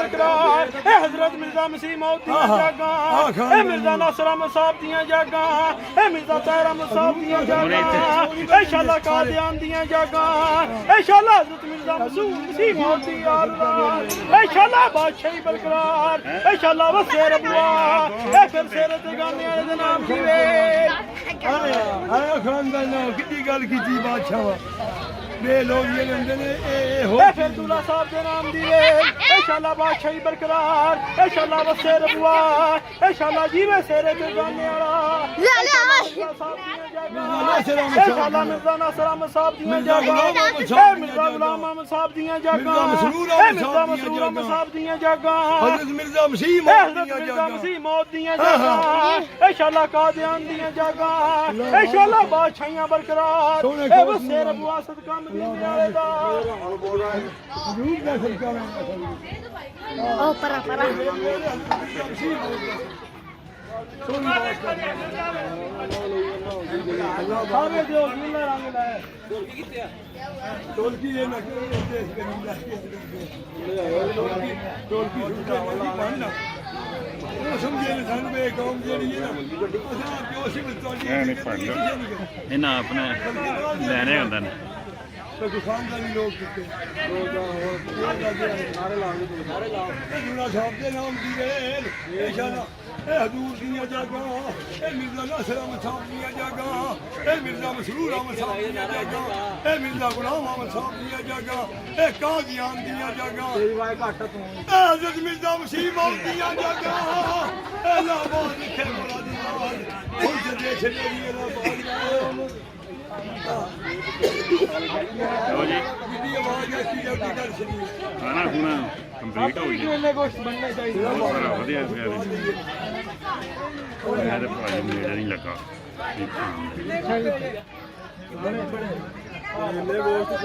हजरत मिर्जा मसीह मौत दियां जागां ए मिर्जा नासर अहमद साहब दियां जागां ए मिर्जा ताहिर अहमद साहब दियां जागां ए शाला कादियान दियां जागां ए शाला हजरत मिर्जा मसीह मौत दी यार ए शाला बादशाही बरकरार ए शाला वसेर अबुआ ए फिर सेरे ते गाने वाले दे नाम दी वे आया खानदान कितनी गल की बादशाह बे लोग ये लेंदे ने हो ए फिर दूल्हा साहब दे नाम दी वे ए शाला बादशाही बरकरार ए शाला वसेर अबुआ ए शाला जीवे सेरे ते गाने वाला ला ला ए शाला मिर्जा नासर अहमद साहब दियां जागां ए मिर्जा गुलाम अहमद साहब दियां जागां ए मिर्जा मसरूर अहमद साहब दियां जागां हजरत मिर्जा मसीह ए हजरत मिर्जा मसीह मौत दियां जागां ए शाला कादियान दियां जागां ए शाला बादशाहियां बरकरार ए वसेर अबुआ सदका मदीने वाले दा हजूर दा सदका ओ परा सारे जो नीला रंग लाए ढोलकी ये नके देश करीला ढोलकी पढ़ना वो समझे ने सन बे कौम जेड़ी है ना असा क्यों सी बतौली नहीं पढ़ना इन्हां अपने लेने होंदे ने तो खानदानी लोग किते नारे लाओ दूल्हा साहब दे नाम दी रे इंशाल्लाह ए हजूर दियां जागां ए मिर्जा नासर अहमद साहब दियां जागां ए मिर्जा मसरूर अहमद साहब दियां जागां ए मिर्जा गुलाम अहमद साहब दियां जागां ए कादियान दियां जागां तेरी वाय घट तू ए हजरत मिर्जा मसीह मौत दियां जागां ए लाबाद लिखे मोला दी आवाज हुन से देश मेरी लाबाद लो जी की आवाज ऐसी जल्दी कर सकी खाना खुना कंप्लीट हो गया इन्ने कुछ बनना चाहिए बड़ा वधिया प्यारे मैं तो भाई मेरा नहीं लगा ले वो तो